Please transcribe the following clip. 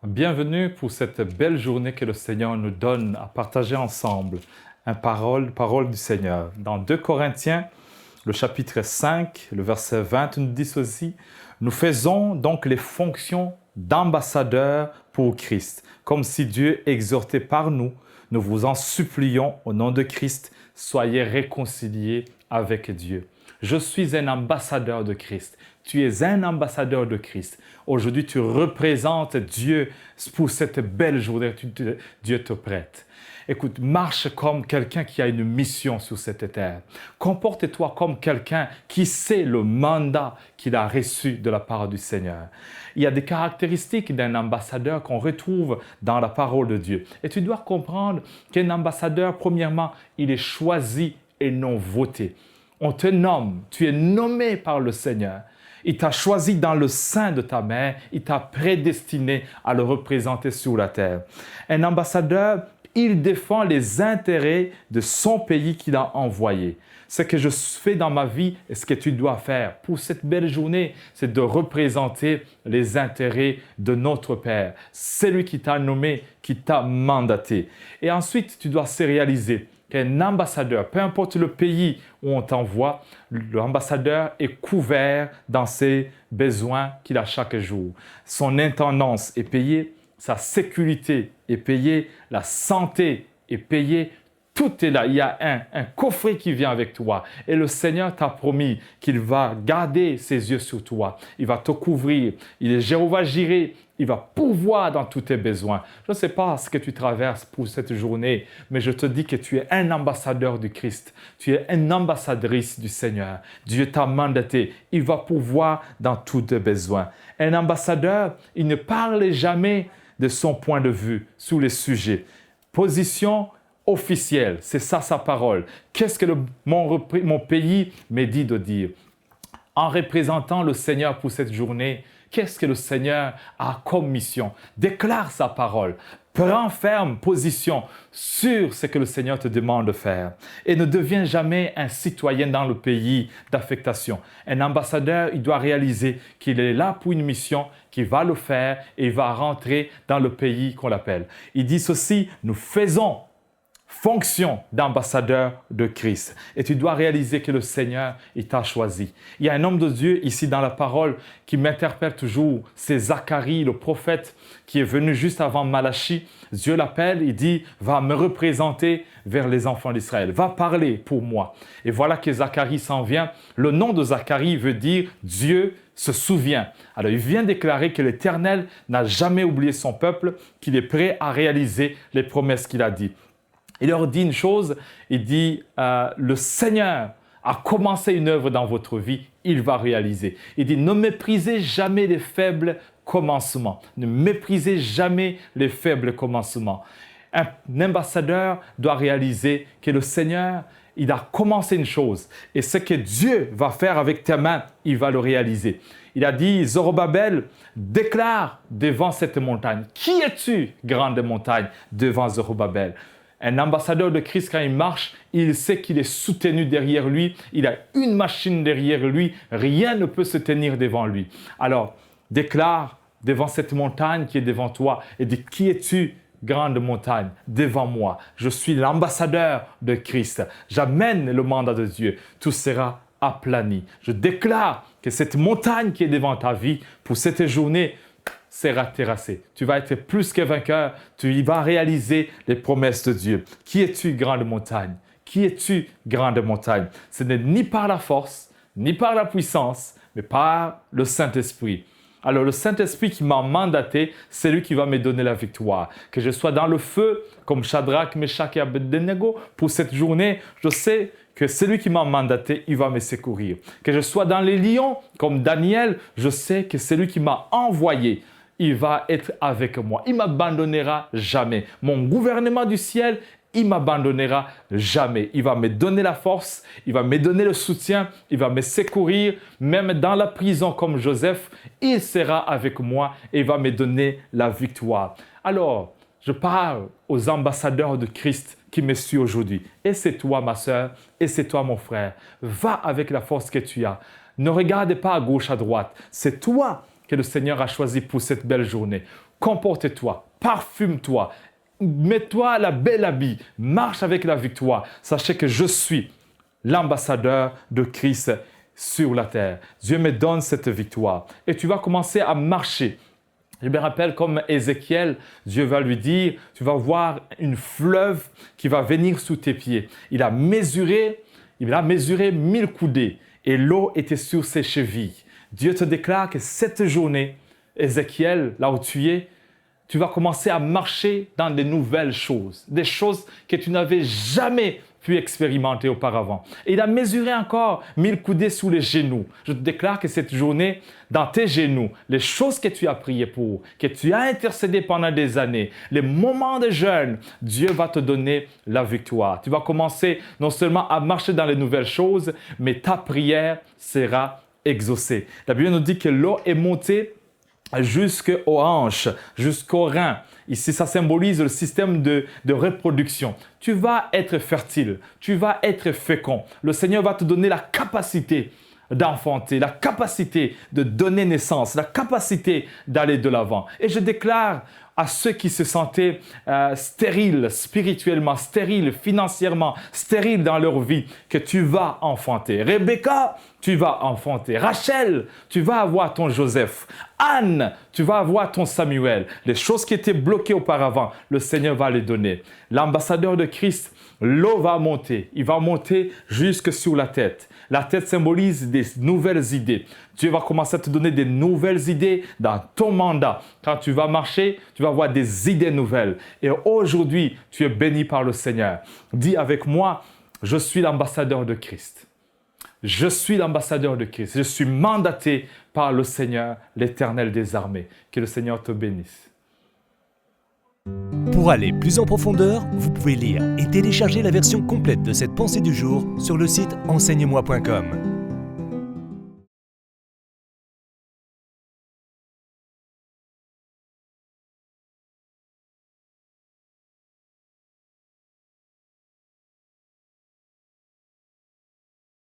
Bienvenue pour cette belle journée que le Seigneur nous donne à partager ensemble. Parole du Seigneur. Dans 2 Corinthiens, le chapitre 5, le verset 20 nous dit ceci. Nous faisons donc les fonctions d'ambassadeurs pour Christ, comme si Dieu exhortait par nous. Nous vous en supplions au nom de Christ, soyez réconciliés avec Dieu. Je suis un ambassadeur de Christ. Tu es un ambassadeur de Christ. Aujourd'hui, tu représentes Dieu pour cette belle journée que Dieu te prête. Écoute, marche comme quelqu'un qui a une mission sur cette terre. Comporte-toi comme quelqu'un qui sait le mandat qu'il a reçu de la part du Seigneur. Il y a des caractéristiques d'un ambassadeur qu'on retrouve dans la parole de Dieu. Et tu dois comprendre qu'un ambassadeur, premièrement, il est choisi et non voté. On te nomme, tu es nommé par le Seigneur. Il t'a choisi dans le sein de ta mère, il t'a prédestiné à le représenter sur la terre. Un ambassadeur, il défend les intérêts de son pays qu'il a envoyé. Ce que je fais dans ma vie et ce que tu dois faire pour cette belle journée, c'est de représenter les intérêts de notre Père. C'est lui qui t'a nommé, qui t'a mandaté. Et ensuite, tu dois se réaliser qu'un ambassadeur, peu importe le pays où on t'envoie, l'ambassadeur est couvert dans ses besoins qu'il a chaque jour. Son intendance est payée, sa sécurité est payée, la santé est payée. Tout est là. Il y a un coffret qui vient avec toi. Et le Seigneur t'a promis qu'il va garder ses yeux sur toi. Il va te couvrir. Il est Jéhovah Jireh. Il va pourvoir dans tous tes besoins. Je ne sais pas ce que tu traverses pour cette journée, mais je te dis que tu es un ambassadeur du Christ. Tu es une ambassadrice du Seigneur. Dieu t'a mandaté. Il va pourvoir dans tous tes besoins. Un ambassadeur, il ne parle jamais de son point de vue sur les sujets. Position officielle, c'est ça sa parole. Qu'est-ce que mon pays me dit de dire? En représentant le Seigneur pour cette journée, qu'est-ce que le Seigneur a comme mission? Déclare sa parole. Prends ferme position sur ce que le Seigneur te demande de faire. Et ne deviens jamais un citoyen dans le pays d'affectation. Un ambassadeur, il doit réaliser qu'il est là pour une mission, qu'il va le faire et il va rentrer dans le pays qu'on l'appelle. Il dit ceci, nous faisons fonction d'ambassadeur de Christ. Et tu dois réaliser que le Seigneur, il t'a choisi. Il y a un homme de Dieu ici dans la parole qui m'interpelle toujours. C'est Zacharie, le prophète, qui est venu juste avant Malachie. Dieu l'appelle, il dit, va me représenter vers les enfants d'Israël. Va parler pour moi. Et voilà que Zacharie s'en vient. Le nom de Zacharie veut dire Dieu se souvient. Alors il vient déclarer que l'Éternel n'a jamais oublié son peuple, qu'il est prêt à réaliser les promesses qu'il a dites. Il leur dit une chose, il dit le Seigneur a commencé une œuvre dans votre vie, il va réaliser. Il dit ne méprisez jamais les faibles commencements. Ne méprisez jamais les faibles commencements. Un ambassadeur doit réaliser que le Seigneur, il a commencé une chose et ce que Dieu va faire avec tes mains, il va le réaliser. Il a dit, Zorobabel, déclare devant cette montagne. Qui es-tu, grande montagne, devant Zorobabel? Un ambassadeur de Christ, quand il marche, il sait qu'il est soutenu derrière lui. Il a une machine derrière lui. Rien ne peut se tenir devant lui. Alors, déclare devant cette montagne qui est devant toi et dis, qui es-tu, grande montagne, devant moi? Je suis l'ambassadeur de Christ. J'amène le mandat de Dieu. Tout sera aplani. Je déclare que cette montagne qui est devant ta vie, pour cette journée, sera terrassé. Tu vas être plus que vainqueur. Tu y vas réaliser les promesses de Dieu. Qui es-tu, grande montagne? Qui es-tu, grande montagne? Ce n'est ni par la force, ni par la puissance, mais par le Saint-Esprit. Alors le Saint-Esprit qui m'a mandaté, c'est lui qui va me donner la victoire. Que je sois dans le feu, comme Shadrach, Meshach et Abednego, pour cette journée, je sais que celui qui m'a mandaté, il va me secourir. Que je sois dans les lions, comme Daniel, je sais que celui qui m'a envoyé, il va être avec moi. Il ne m'abandonnera jamais. Mon gouvernement du ciel, il ne m'abandonnera jamais. Il va me donner la force, il va me donner le soutien, il va me secourir. Même dans la prison comme Joseph, il sera avec moi et il va me donner la victoire. Alors, je parle aux ambassadeurs de Christ qui me suivent aujourd'hui. Et c'est toi, ma sœur, et c'est toi, mon frère. Va avec la force que tu as. Ne regarde pas à gauche, à droite. C'est toi que le Seigneur a choisi pour cette belle journée. comporte-toi, parfume-toi, mets-toi la belle habit, marche avec la victoire. Sachez que je suis l'ambassadeur de Christ sur la terre. Dieu me donne cette victoire. Et tu vas commencer à marcher. Je me rappelle comme Ézéchiel, Dieu va lui dire, tu vas voir une fleuve qui va venir sous tes pieds. Il a mesuré 1000 coudées et l'eau était sur ses chevilles. Dieu te déclare que cette journée, Ézéchiel, là où tu vas commencer à marcher dans des nouvelles choses, des choses que tu n'avais jamais pu expérimenter auparavant. Et il a mesuré encore 1000 coudées sous les genoux. Je te déclare que cette journée, dans tes genoux, les choses que tu as priées pour, que tu as intercédé pendant des années, les moments de jeûne, Dieu va te donner la victoire. Tu vas commencer non seulement à marcher dans les nouvelles choses, mais ta prière sera exaucée. La Bible nous dit que l'eau est montée jusqu'aux hanches, jusqu'aux reins. Ici, ça symbolise le système de reproduction. Tu vas être fertile, tu vas être fécond. Le Seigneur va te donner la capacité d'enfanter, la capacité de donner naissance, la capacité d'aller de l'avant. Et je déclare à ceux qui se sentaient stériles spirituellement, stériles financièrement, stériles dans leur vie, que tu vas enfanter. Rebecca, tu vas enfanter. Rachel, tu vas avoir ton Joseph. Anne, tu vas avoir ton Samuel. Les choses qui étaient bloquées auparavant, le Seigneur va les donner. L'ambassadeur de Christ, l'eau va monter. Il va monter jusque sur la tête. La tête symbolise des nouvelles idées. Dieu va commencer à te donner des nouvelles idées dans ton mandat. Quand tu vas marcher, tu vas avoir des idées nouvelles. Et aujourd'hui, tu es béni par le Seigneur. Dis avec moi, je suis l'ambassadeur de Christ. Je suis l'ambassadeur de Christ. Je suis mandaté par le Seigneur, l'Éternel des armées. Que le Seigneur te bénisse. Pour aller plus en profondeur, vous pouvez lire et télécharger la version complète de cette pensée du jour sur le site enseigne-moi.com.